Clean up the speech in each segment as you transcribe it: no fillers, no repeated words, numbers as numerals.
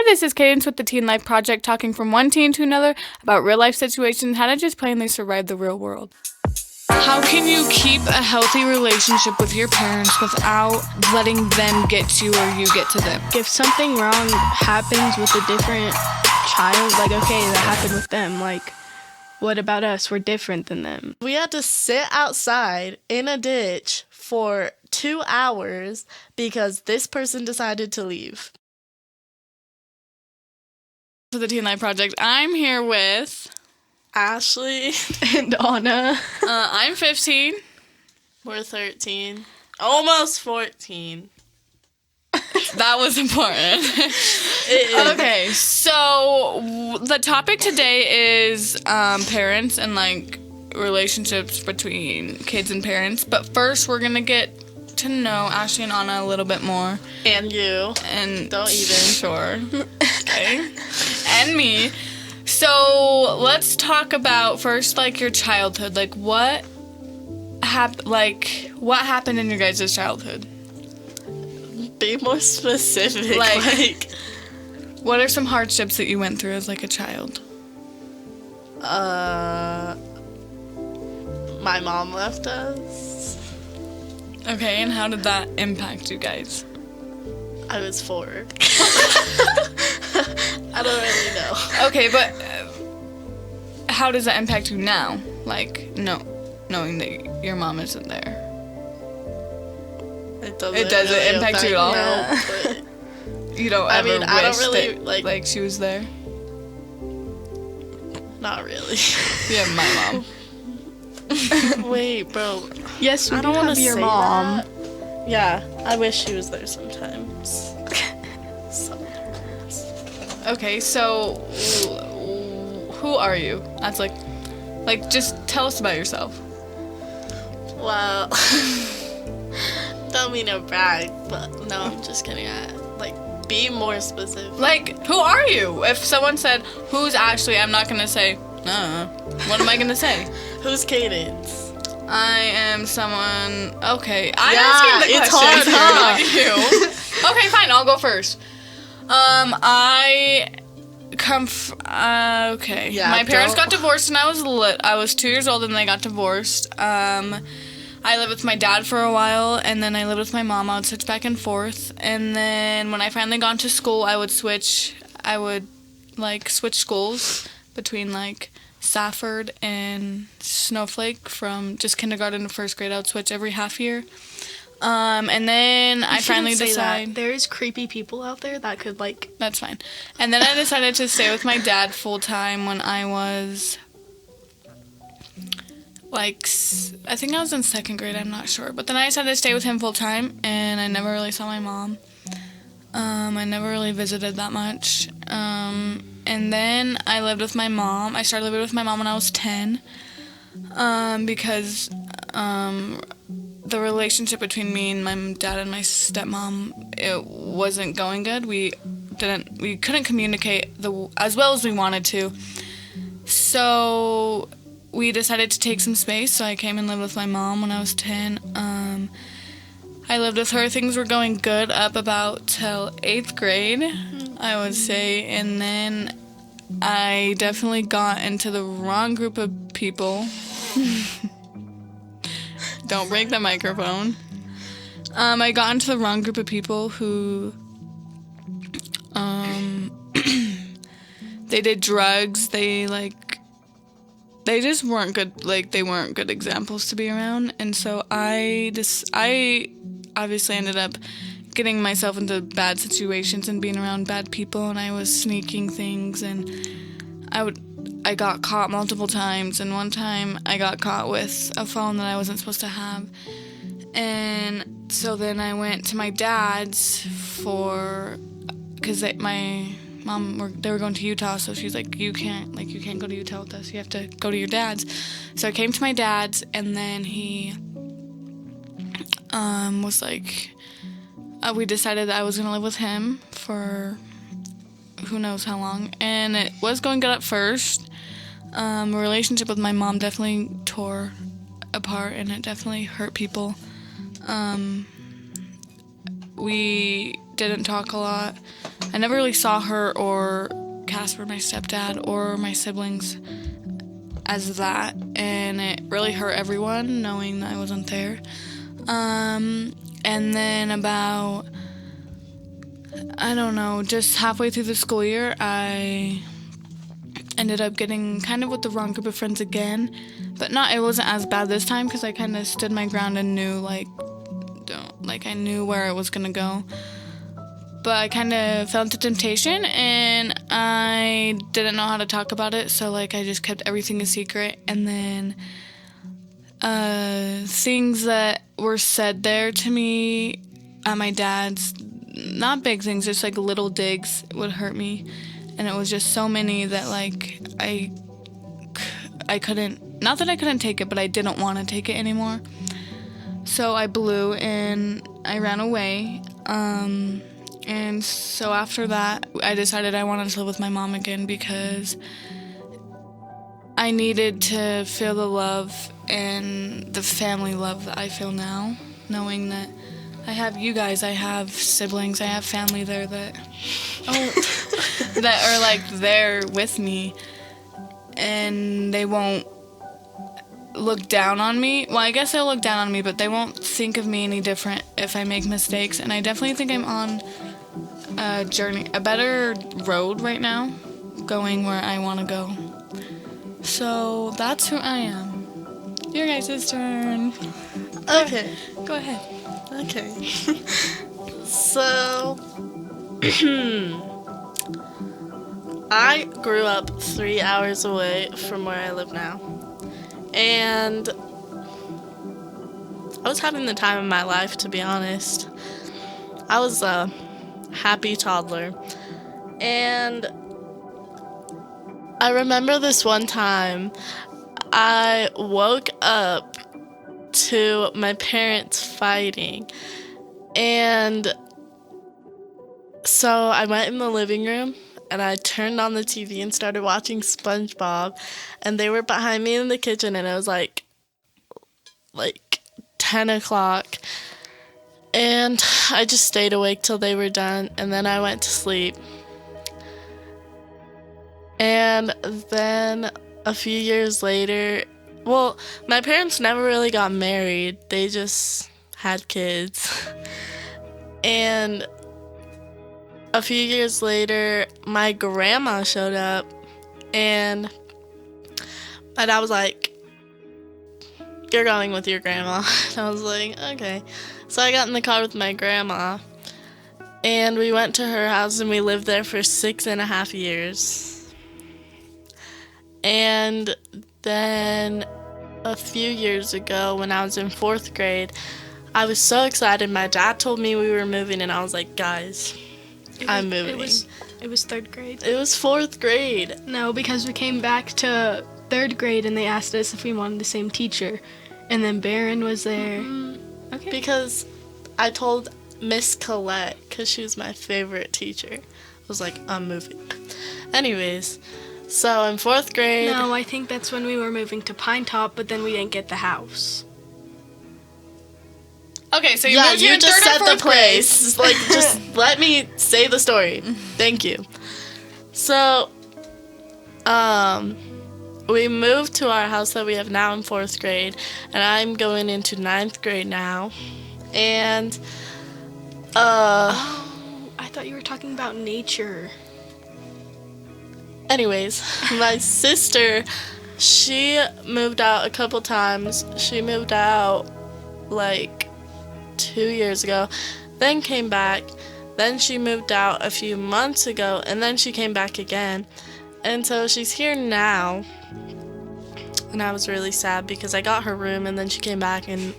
this is Kaydence with the Teen Life Project, talking from one teen to another about real-life situations, how to just plainly survive the real world. How can you keep a healthy relationship with your parents without letting them get to you or you get to them? If something wrong happens with a different child, like, okay, that happened with them, like, what about us? We're different than them. We had to sit outside in a ditch for 2 hours because this person decided to leave. To the Teen Life Project, I'm here with Ashlee And Ahna. I'm 15. We're 13. Almost 14. That was important. Okay, so the topic today is parents and like relationships between kids and parents. But first, we're gonna get to know Ashlee and Ahna a little bit more. And you. And Don't even. Sure. Okay. And me. So let's talk about first, like, your childhood. Like, what happened in your guys' childhood? Be more specific. Like, what are some hardships that you went through as like a child? My mom left us. Okay, and how did that impact you guys? I was 4. I don't really know. Okay, but how does that impact you now? Like, knowing that your mom isn't there. It doesn't really impact you at all? No, but You don't ever wish I don't really, that, like, she was there? not really. Yeah, my mom. Wait, bro. Yes, we I don't do want have to your say mom. that. Yeah, I wish she was there sometimes. Okay, so who are you? That's like just tell us about yourself. Well, don't mean to brag, but no, I'm just kidding. Be more specific. Like, who are you? If someone said, "Who's Ashlee?" I'm not gonna say, what am I gonna say? Who's Kaydence? I am someone. Okay, I'm Yeah, asking the it's questions hard, here, not you. Okay, fine. I'll go first. I come. Okay. Yeah, My parents don't- got divorced when I was 2 years old, and they got divorced. I lived with my dad for a while, and then I lived with my mom. I would switch back and forth, and then when I finally got into school, I would switch schools between like Safford and Snowflake from just kindergarten to first grade. I would switch every half year. And then I finally decided There's creepy people out there that could, like... That's fine. And then I decided to stay with my dad full time when I was like, I think I was in second grade, I'm not sure. But then I decided to stay with him full time, and I never really saw my mom. I never really visited that much. And then I lived with my mom. I started living with my mom when I was 10, because the relationship between me and my dad and my stepmom, it wasn't going good. We couldn't communicate as well as we wanted to. So we decided to take some space. So I came and lived with my mom when I was 10. I lived with her. Things were going good up about till 8th grade, I would say. And then I definitely got into the wrong group of people. Don't break the microphone. I got into the wrong group of people who, they did drugs. They just weren't good. Like, they weren't good examples to be around. And so I obviously ended up getting myself into bad situations and being around bad people. And I was sneaking things, and I got caught multiple times, and one time I got caught with a phone that I wasn't supposed to have. And so then I went to my dad's because my mom they were going to Utah, so she's like, you can't go to Utah with us. You have to go to your dad's. So I came to my dad's, and then he was like, we decided that I was gonna live with him for who knows how long, and it was going good at first. A relationship with my mom definitely tore apart, and it definitely hurt people. We didn't talk a lot. I never really saw her or Casper, my stepdad, or my siblings as that, and it really hurt everyone knowing that I wasn't there. And then about, I don't know, just halfway through the school year, I ended up getting kind of with the wrong group of friends again, but it wasn't as bad this time because I kind of stood my ground and knew, I knew where it was gonna go. But I kind of fell into temptation, and I didn't know how to talk about it, so, I just kept everything a secret, and then things that were said there to me at my dad's, not big things, just, little digs would hurt me, and it was just so many that, I couldn't, not that I couldn't take it, but I didn't want to take it anymore. So I blew, and I ran away, and so after that, I decided I wanted to live with my mom again because I needed to feel the love and the family love that I feel now, knowing that I have you guys, I have siblings, I have family there that that are there with me, and they won't look down on me. Well, I guess they'll look down on me, but they won't think of me any different if I make mistakes, and I definitely think I'm on a journey, a better road right now, going where I want to go. So that's who I am. Your guys' turn. Okay. Go ahead. Okay. So, I grew up 3 hours away from where I live now. And I was having the time of my life, to be honest. I was a happy toddler. And I remember this one time I woke up to my parents fighting. And so I went in the living room and I turned on the TV and started watching SpongeBob, and they were behind me in the kitchen, and it was like 10 o'clock, and I just stayed awake till they were done, and then I went to sleep. And then a few years later, well, my parents never really got married, they just had kids. And a few years later, my grandma showed up, and my dad was like, "You're going with your grandma." And I was like, okay. So I got in the car with my grandma, and we went to her house, and we lived there for 6.5 years. And then a few years ago, when I was in 4th grade, I was so excited. My dad told me we were moving, and I was like, guys, I'm moving. It was 3rd grade. It was 4th grade. No, because we came back to 3rd grade and they asked us if we wanted the same teacher. And then Barron was there. Mm-hmm. Okay. Because I told Miss Colette, because she was my favorite teacher. I was like, I'm moving. Anyways, so in 4th grade. No, I think that's when we were moving to Pine Top, but then we didn't get the house. Okay, so you moved you in just 3rd or set the 4th grade. place. Just let me say the story. Thank you. So, we moved to our house that we have now in 4th grade, and I'm going into 9th grade now. And, Oh, I thought you were talking about nature. anyways, my sister, she moved out a couple times. She moved out, 2 years ago, then came back, then she moved out a few months ago, and then she came back again, and so she's here now, and I was really sad because I got her room, and then she came back in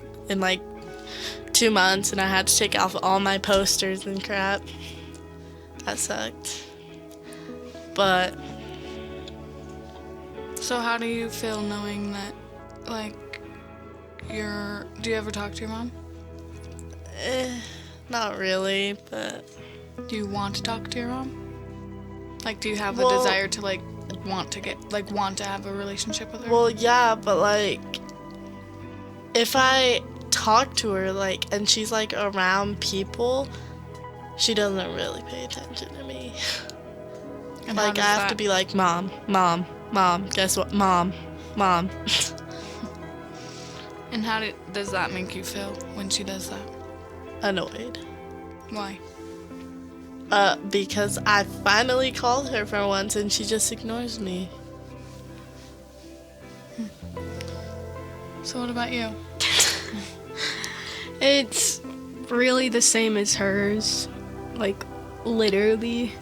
2 months, and I had to take off all my posters and crap. That sucked. But So how do you feel knowing that, do you ever talk to your mom? not really, but Do you want to talk to your mom? Do you have a Well- desire to, want to have a relationship with her? well, yeah, but if I talk to her, and she's around people, she doesn't really pay attention to me. And how Like, I does have that- to be like, Mom, guess what? Mom. And how does that make you feel when she does that? Annoyed. Why? Because I finally called her for once and she just ignores me. So what about you? It's really the same as hers, like literally.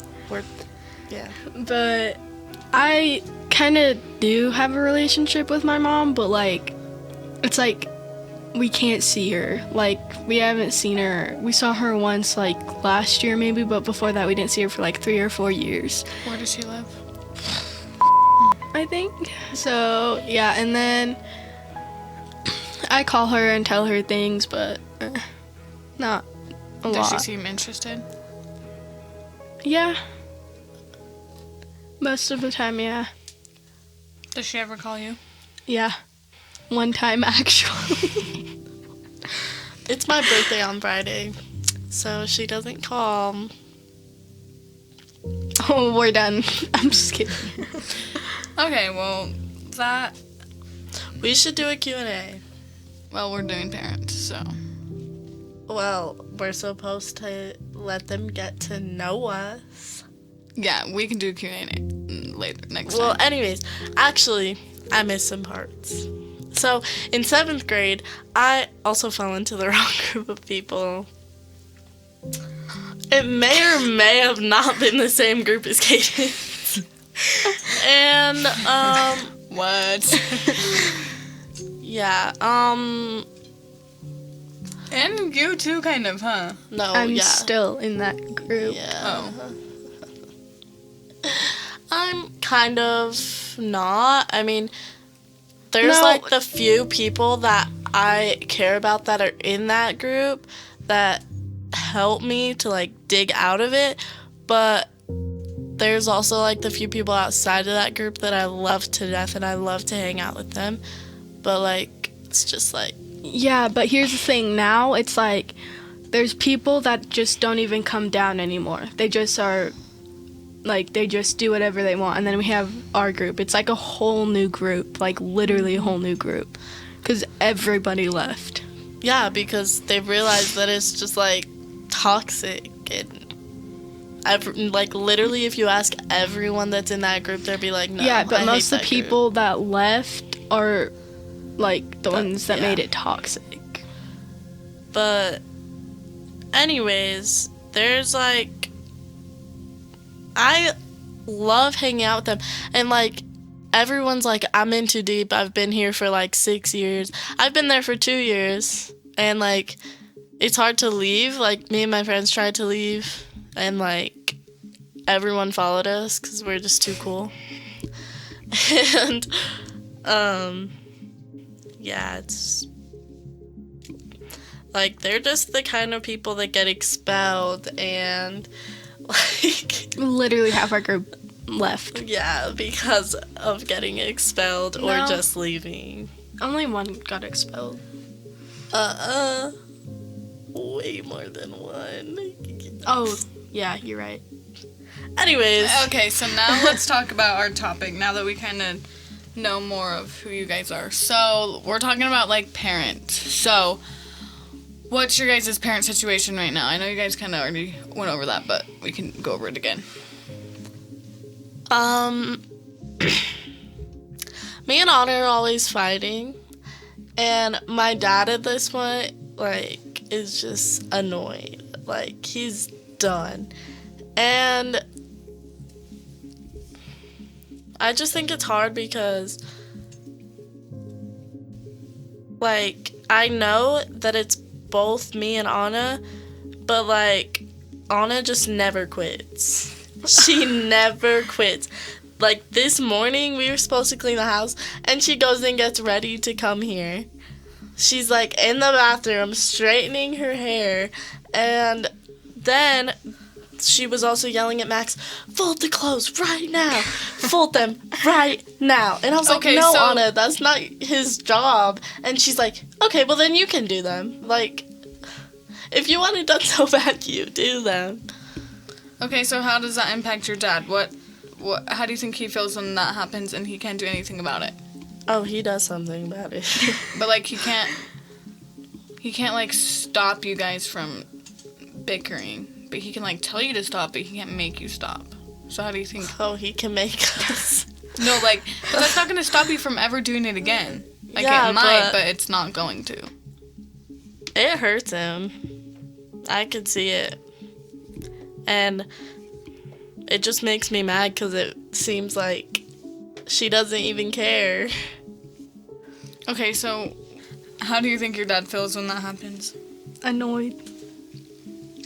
Yeah. But I kind of do have a relationship with my mom, but like, it's like we can't see her. Like, we haven't seen her. We saw her once, like last year maybe, but before that we didn't see her for like 3 or 4 years, Where does she live? I think. So yeah, and then I call her and tell her things, but not a Does she lot. seem interested? Yeah. Most of the time, yeah. Does she ever call you? Yeah. One time, actually. It's my birthday on Friday, so she doesn't call. Oh, we're done. I'm just kidding. Okay, well, We should do a Q&A. well, we're doing parents, so. Well, we're supposed to let them get to know us. Yeah, we can do Q&A later, next Well, time. anyways, actually, I missed some parts. So, in 7th grade, I also fell into the wrong group of people. It may or may have not been the same group as Kaydence. And, What? yeah, And you too, kind of, huh? no, I'm yeah. still in that group. Yeah. Oh. I'm kind of not. I mean, there's No. like the few people that I care about that are in that group that help me to like dig out of it, but there's also like the few people outside of that group that I love to death and I love to hang out with them, but like it's just like, Yeah, but here's the thing. Now it's like there's people that just don't even come down anymore. They just are like, they just do whatever they want. And then we have our group. It's like a whole new group, like literally a whole new group, because everybody left. yeah, because they realize that it's just like toxic and like literally if you ask everyone that's in that group, they'll be like, no, Yeah, but I most hate of the that group. people that left are like the ones that yeah. made it toxic. But anyways, there's like, I love hanging out with them, and like everyone's like, I'm in too deep, I've been here for like 6 years, I've been there for 2 years, and like it's hard to leave. Like, me and my friends tried to leave, and like everyone followed us because we're just too cool. And yeah, it's like they're just the kind of people that get expelled, and like, Literally half our group left. yeah, because of getting expelled or No. just leaving. Only one got expelled. Way more than one. Oh, yeah, you're right. Anyways, Okay, so now let's talk about our topic, now that we kind of know more of who you guys are. So, we're talking about, like, parents. So, what's your guys' parent situation right now? I know you guys kind of already went over that, but we can go over it again. me and Anna are always fighting, and my dad at this point, like, is just annoyed. Like, he's done. And I just think it's hard because, like, I know that it's both me and Anna, but, like, Anna just never quits. She never quits. Like, this morning, we were supposed to clean the house, and she goes and gets ready to come here. She's, like, in the bathroom, straightening her hair, and then she was also yelling at Max, fold the clothes right now. Fold them right now. And I was like, Okay, no, so- Anna, that's not his job. And she's like, okay, well, then you can do them. Like, If you want it done so bad, you do them. Okay, so how does that impact your dad? How do you think he feels when that happens and he can't do anything about it? Oh, he does something about it. But like he can't like stop you guys from bickering. But he can like tell you to stop, but he can't make you stop. So how do you think? Oh, he can make us. No, like, but that's not going to stop you from ever doing it again. Like, Yeah, it might, but it's not going to. It hurts him. I could see it. And it just makes me mad because it seems like she doesn't even care. Okay, so how do you think your dad feels when that happens? Annoyed.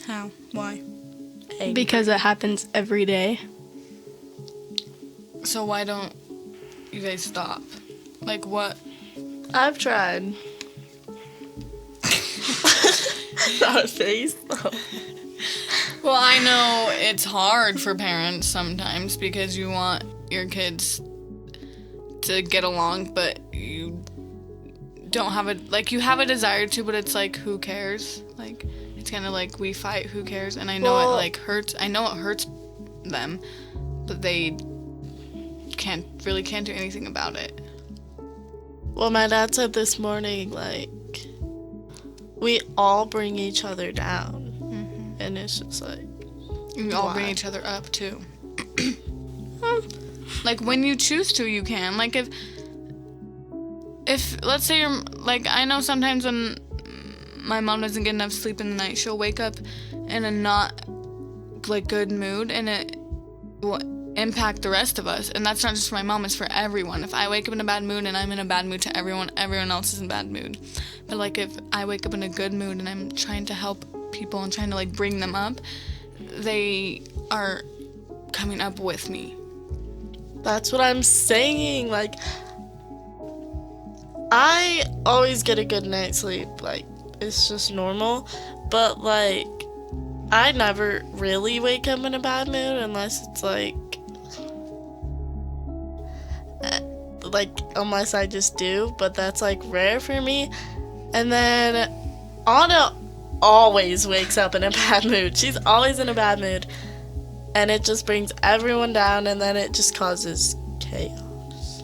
How? Why? Because it happens every day. So why don't you guys stop? Like, what? I've tried. That face. Well, I know it's hard for parents sometimes because you want your kids to get along, but you don't have you have a desire to, but it's like, who cares? Like, it's kind of like, we fight, who cares? And I know it like hurts. I know it hurts them, but they can't do anything about it. Well, my dad said this morning, like, we all bring each other down. And it's just like, you all bring each other up too. Like, when you choose to, you can. Like, if let's say you're like, I know sometimes when my mom doesn't get enough sleep in the night, she'll wake up in a not like good mood, and it will impact the rest of us. And that's not just for my mom, it's for everyone. If I wake up in a bad mood and I'm in a bad mood to everyone else is in a bad mood. But like, if I wake up in a good mood and I'm trying to help people and trying to like bring them up, they are coming up with me. that's what I'm saying. Like, I always get a good night's sleep. Like, it's just normal. But like, I never really wake up in a bad mood unless it's like unless I just do, but that's like rare for me. And then Anna always wakes up in a bad mood. She's always in a bad mood, and it just brings everyone down, and then it just causes chaos.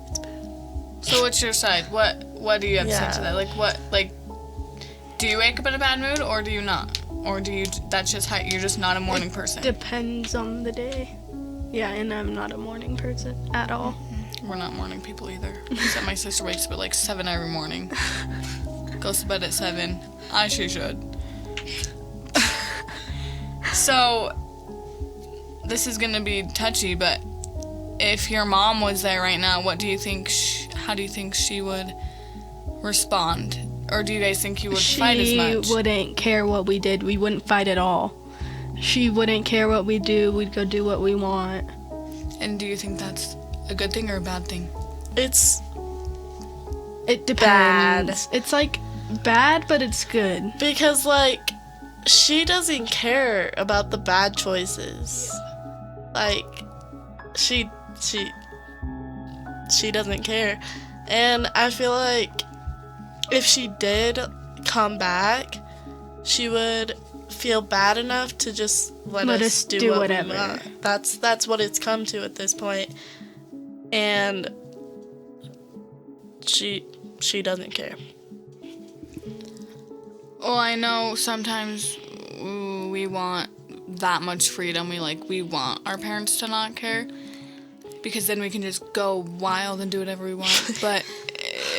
It's bad. So what's your side? What do you have to say to that? Like, do you wake up in a bad mood, or do you not? Or do you, that's just how, you're just not a morning person? Depends on the day. Yeah, and I'm not a morning person at all. We're not morning people either. Except my sister wakes up at like 7 every morning. Goes to bed at 7. She should. So, this is gonna be touchy, but if your mom was there right now, how do you think she would respond? Or do you guys think you would fight as much? She wouldn't care what we did. We wouldn't fight at all. She wouldn't care what we do. We'd go do what we want. And do you think that's a good thing or a bad thing? It depends. Bad. It's like bad, but it's good. Because like, she doesn't care about the bad choices. Like, she doesn't care. And I feel like if she did come back, she would feel bad enough to just let us do what whatever. we want. That's what it's come to at this point. And she doesn't care. Well, I know sometimes we want that much freedom. We want our parents to not care, because then we can just go wild and do whatever we want. But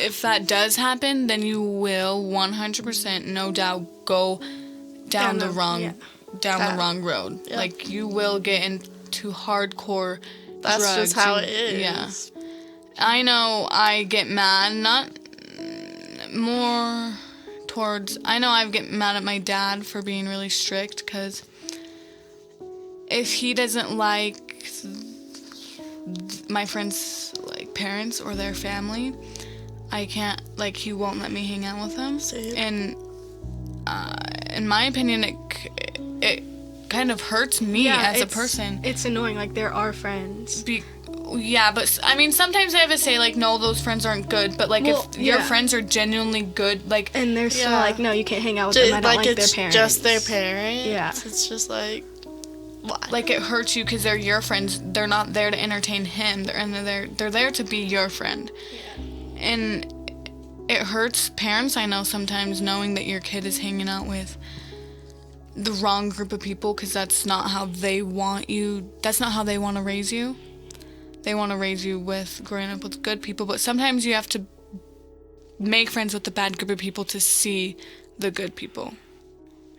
if that does happen, then you will 100%, no doubt, go down the wrong road. Yeah. Like, you will get into hardcore That's drugs. just how it is. Yeah. I know I get mad, I get mad at my dad for being really strict, because if he doesn't like my friends' like parents or their family, I can't, like, he won't let me hang out with them. Same. And in my opinion, it kind of hurts me as a person. It's annoying. Like, they're our friends. Yeah, but I mean, sometimes they have to say like, no, those friends aren't good. But like, Well, if your yeah. friends are genuinely good, like, And they're still Yeah. like, no, you can't hang out with them. I don't like their it's parents. just their parents. Yeah. It's just like, why? like it hurts you because they're your friends. They're not there to entertain him. They're there to be your friend. Yeah. And it hurts parents, I know, sometimes knowing that your kid is hanging out with the wrong group of people, because that's not how they want you. That's not how they want to raise you. They want to raise you with growing up with good people, but sometimes you have to make friends with the bad group of people to see the good people,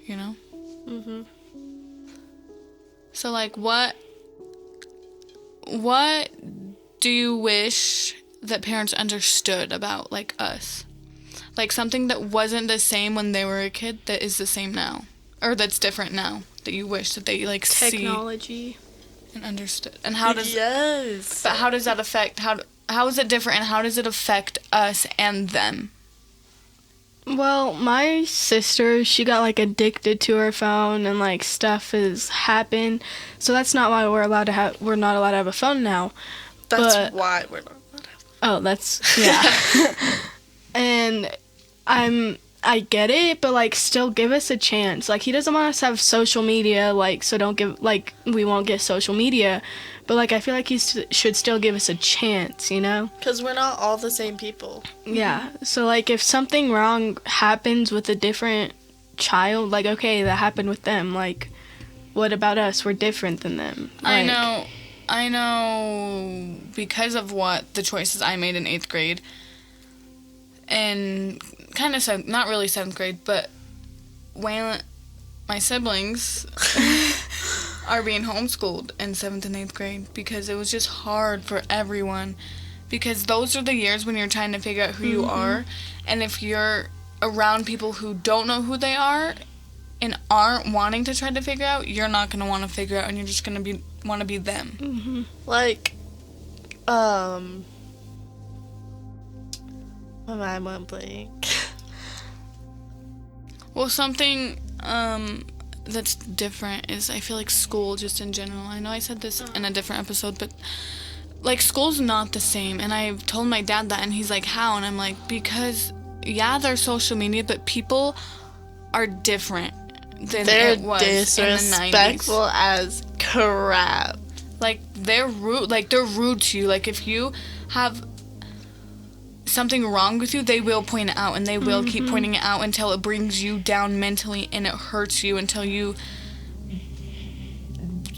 you know? Mm-hmm. So, like, what do you wish that parents understood about, like, us? Like, something that wasn't the same when they were a kid that is the same now. Or that's different now, that you wish that they, like, see Technology. and understood. And how does... Yes. But how does that affect... How is it different, and how does it affect us and them? Well, my sister, she got like addicted to her phone, and like stuff has happened. So that's not why we're not allowed to have a phone now. That's why we're not. Oh, that's yeah. And I get it, but like still give us a chance. Like he doesn't want us to have social media, like so don't give like we won't get social media. But like I feel like he should still give us a chance, you know? Because we're not all the same people. Yeah. So like if something wrong happens with a different child, like okay, that happened with them. Like what about us? We're different than them. Like, I know because of what the choices I made in 8th grade and kind of not really 7th grade, but when my siblings are being homeschooled in 7th and 8th grade because it was just hard for everyone, because those are the years when you're trying to figure out who you are, and if you're around people who don't know who they are and aren't wanting to try to figure out, you're not going to want to figure out, and you're just going to want to be them. Mm-hmm. Like, my mind went blank. Well, something that's different is I feel like school just in general. I know I said this in a different episode, but like school's not the same. And I told my dad that, and he's like, how? And I'm like, because yeah, there's social media, but people are different than They're it was disrespectful in the 90s. as crap. Like they're rude. Like they're rude to you. Like if you have something wrong with you, they will point it out, and they will keep pointing it out until it brings you down mentally and it hurts you until you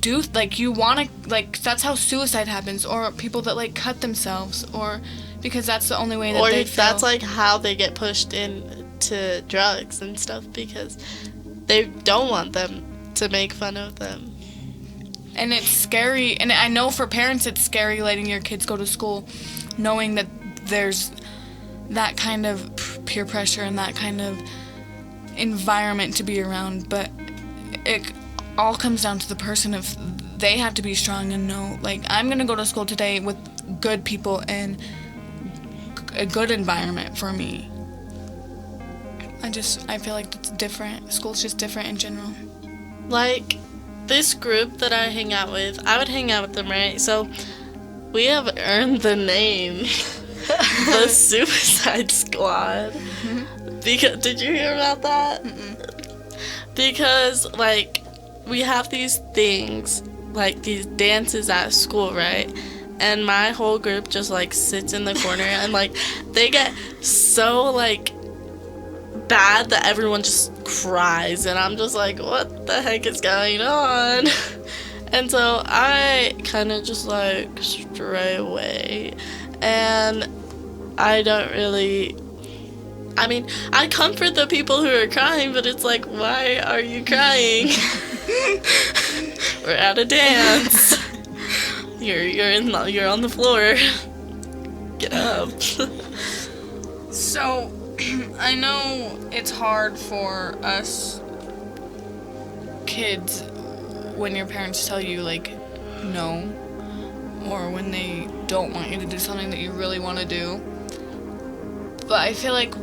do, like, you want to, like, that's how suicide happens, or people that, like, cut themselves, or because that's the only way that they feel. That's, like, how they get pushed into drugs and stuff, because they don't want them to make fun of them. And it's scary, and I know for parents it's scary letting your kids go to school knowing that there's that kind of peer pressure and that kind of environment to be around, but it all comes down to the person. If they have to be strong and know, like, I'm gonna go to school today with good people and a good environment for me. I feel like it's different. School's just different in general. Like, this group that I hang out with, I would hang out with them, right? So we have earned the name the Suicide Squad. Because, did you hear about that? Because, like, we have these things, like these dances at school, right? And my whole group just, like, sits in the corner and, like, they get so, like, bad that everyone just cries. And I'm just like, what the heck is going on? And so I kind of just, like, stray away. And I don't really... I mean, I comfort the people who are crying, but it's like, why are you crying? We're at a dance. You're on the floor. Get up. So, I know it's hard for us kids when your parents tell you, like, no, or when they don't want you to do something that you really want to do. But I feel like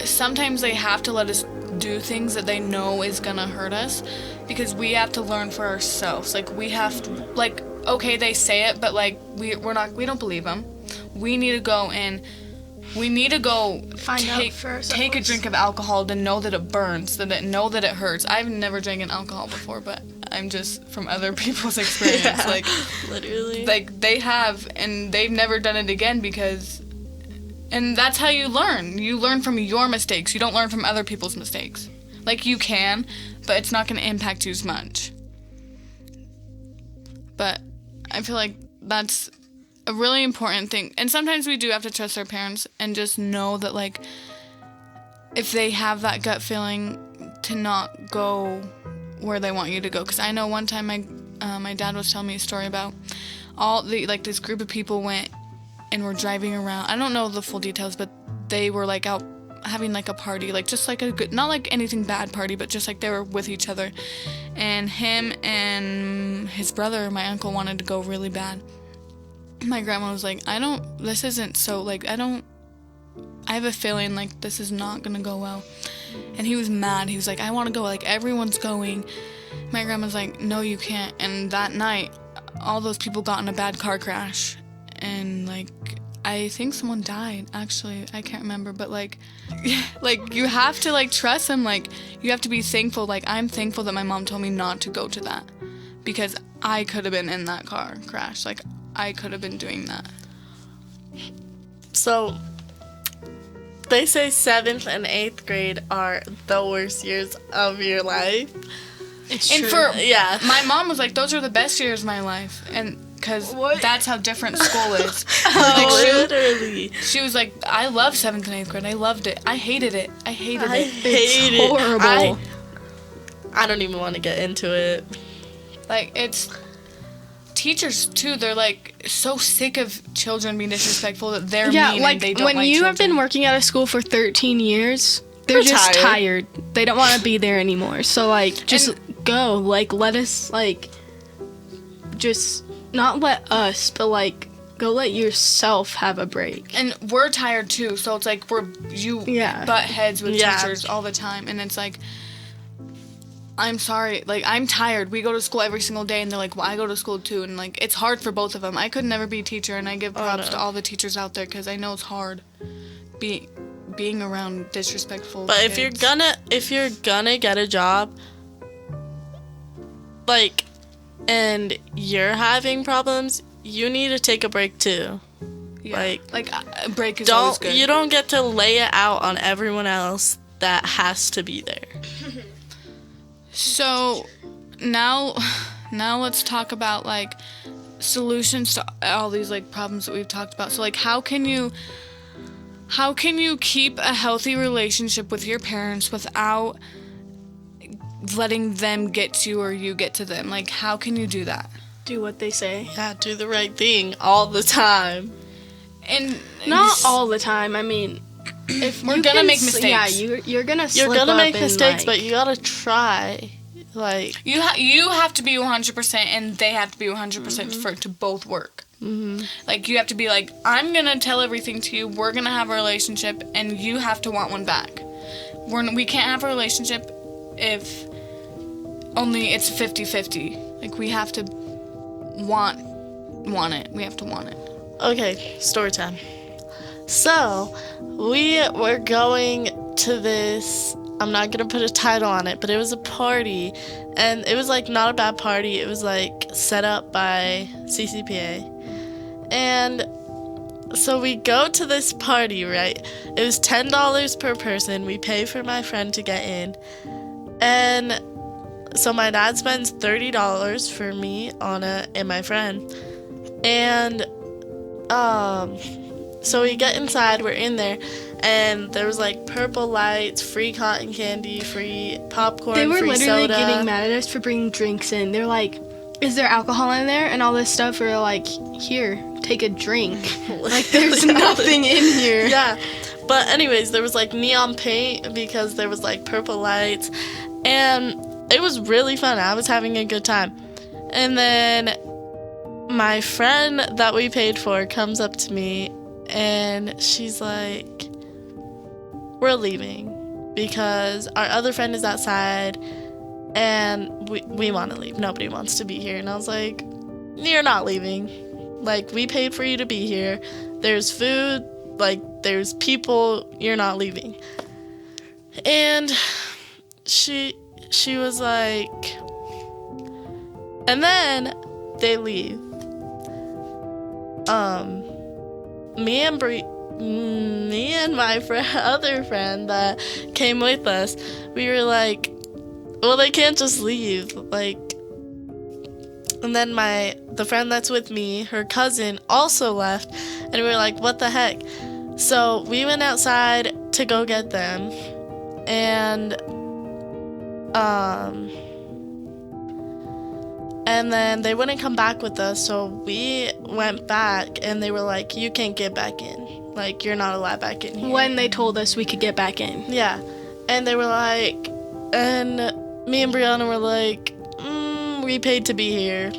sometimes they have to let us do things that they know is gonna hurt us, because we have to learn for ourselves. Like, we have to, like, okay, they say it, but like we don't believe them. We need to go and we need to go Find out for ourselves. take a drink of alcohol to know that it burns, know that it hurts. I've never drank an alcohol before, but I'm just from other people's experience. Yeah, like literally. like they have, and they've never done it again because, and that's how you learn. You learn from your mistakes. You don't learn from other people's mistakes. Like you can, but it's not going to impact you as much. But I feel like that's a really important thing. And sometimes we do have to trust our parents and just know that, like, if they have that gut feeling to not go where they want you to go. Because I know one time my dad was telling me a story about this group of people went and were driving around. I don't know the full details, but they were, like, out having, like, a party. Like, just, like, a good, not, like, anything bad party, but just, like, they were with each other. And him and his brother, my uncle, wanted to go really bad. My grandma was like, I have a feeling like this is not gonna go well. And he was mad. He was like, I want to go, like everyone's going. My grandma's like, no, you can't. And that night, all those people got in a bad car crash. And like, I think someone died, actually. I can't remember, but like you have to like trust them. Like, you have to be thankful. Like, I'm thankful that my mom told me not to go to that, because I could have been in that car crash. Like, I could have been doing that. So, they say 7th and 8th grade are the worst years of your life. It's And true. Yeah. my mom was like, those are the best years of my life. And because that's how different school is. Literally. She was like, I love 7th and 8th grade. I loved it. I hated it. I hated I it. hate It's it. horrible. I don't even want to get into it. Like, it's... Teachers, too, they're, like, so sick of children being disrespectful that they're mean like and they don't when like you children. have been working at a school for 13 years, they're just tired. They don't want to be there anymore. So, like, just go. Like, let us, like, just not let us, but, like, go let yourself have a break. And we're tired, too, so it's like you butt heads with teachers all the time. And it's like, I'm sorry, like, I'm tired. We go to school every single day, and they're like, well, I go to school too, and, like, it's hard for both of them. I could never be a teacher, and I give props to all the teachers out there, because I know it's hard being around disrespectful But kids. if you're gonna get a job, like, and you're having problems, you need to take a break too. Yeah. Like a break is always good. You don't get to lay it out on everyone else that has to be there. So now let's talk about, like, solutions to all these, like, problems that we've talked about. So, like, how can you keep a healthy relationship with your parents without letting them get to you or you get to them? Like, how can you do that? Do what they say. Yeah, do the right thing all the time. And Not all the time. I mean, if We're you gonna can make s- mistakes. Yeah, you're gonna slip You're gonna up make and, mistakes, like, but you gotta try. Like, you have to be 100%, and they have to be 100% for it to both work. Mm-hmm. Like, you have to be like, I'm gonna tell everything to you. We're gonna have a relationship, and you have to want one back. We can't have a relationship if only it's 50-50. Like, we have to want it. We have to want it. okay, story time. So, we were going to this, I'm not gonna put a title on it, but it was a party, and it was, like, not a bad party. It was, like, set up by CCPA. And so we go to this party, right? It was $10 per person. We pay for my friend to get in. And so my dad spends $30 for me, Anna, and my friend. And so we get inside, we're in there, and there was, like, purple lights, free cotton candy, free popcorn, They were free literally soda. getting mad at us for bringing drinks in. They're like, is there alcohol in there? And all this stuff. We're like, here, take a drink. Like, there's nothing in here. Yeah. But anyways, there was, like, neon paint because there was, like, purple lights. And it was really fun. I was having a good time. And then my friend that we paid for comes up to me, and she's like, we're leaving because our other friend is outside, and we want to leave. Nobody wants to be here. And I was like, you're not leaving. Like, we paid for you to be here. There's food, like, there's people, you're not leaving. And she was like, and then they leave. Me and my other friend that came with us, we were like, well, they can't just leave, like. And then the friend that's with me, her cousin also left, and we were like, what the heck? So we went outside to go get them, and then they wouldn't come back with us, so we went back, and they were like, you can't get back in. Like, you're not allowed back in here. When they told us we could get back in. Yeah. And they were like, and me and Brianna were like, we paid to be here.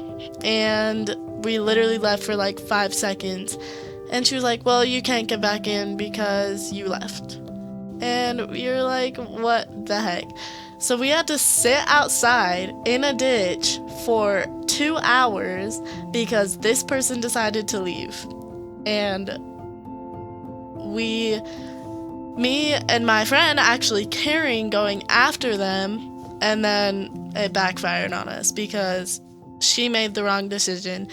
And we literally left for like 5 seconds. And she was like, well, you can't get back in because you left. And we were like, what the heck? So we had to sit outside in a ditch for 2 hours because this person decided to leave. And me and my friend actually carrying going after them, and then it backfired on us because she made the wrong decision.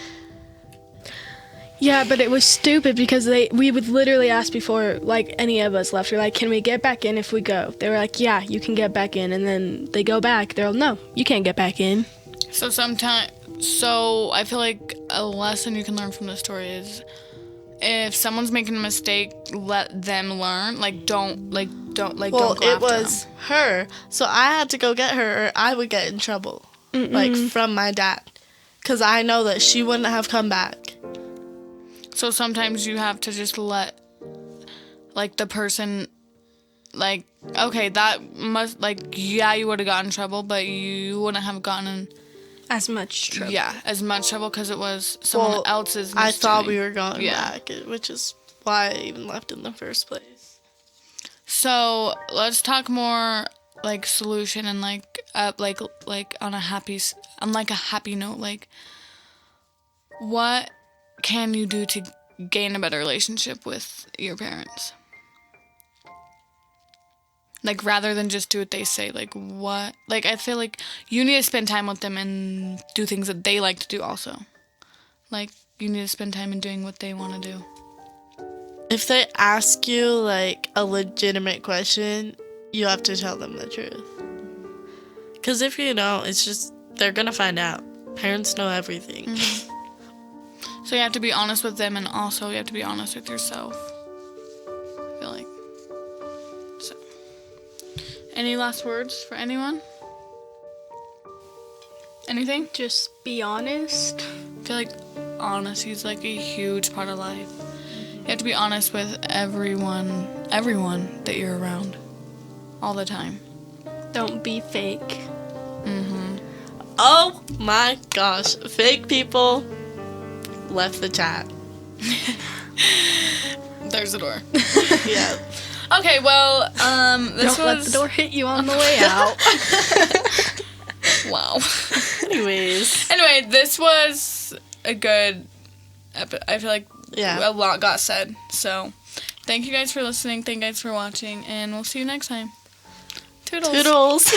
Yeah, but it was stupid because we would literally ask before, like, any of us left. We're like, can we get back in if we go? They were like, yeah, you can get back in. And then they go back. They're like, no, you can't get back in. So I feel like a lesson you can learn from this story is if someone's making a mistake, let them learn. Like, don't don't go after it was them. her, so I had to go get her or I would get in trouble. Like, from my dad. Because I know that she wouldn't have come back. So sometimes you have to just let, like, the person, like, okay, that must, like, yeah, you would have gotten in trouble, but you wouldn't have gotten in as much trouble. Yeah, as much trouble because it was someone else's mistake. I thought we were going back, which is why I even left in the first place. So let's talk more like solution and like on a happy note. Like, what can you do to gain a better relationship with your parents? Like, rather than just do what they say, like, what? Like, I feel like you need to spend time with them and do things that they like to do also. Like, you need to spend time in doing what they want to do. If they ask you, like, a legitimate question, you have to tell them the truth. Because if you don't, it's just, they're going to find out. Parents know everything. Mm-hmm. So you have to be honest with them, and also you have to be honest with yourself. I feel like. So. Any last words for anyone? Anything? Just be honest. I feel like honesty is like a huge part of life. You have to be honest with everyone that you're around. All the time. Don't be fake. Mm-hmm. Oh my gosh. Fake people left the chat. There's the door. Yeah. Okay, well, this Don't let the door hit you on the way out. Wow. Anyways. Anyway, this was a good I feel like a lot got said. So, thank you guys for listening. Thank you guys for watching. And we'll see you next time. Toodles. Toodles.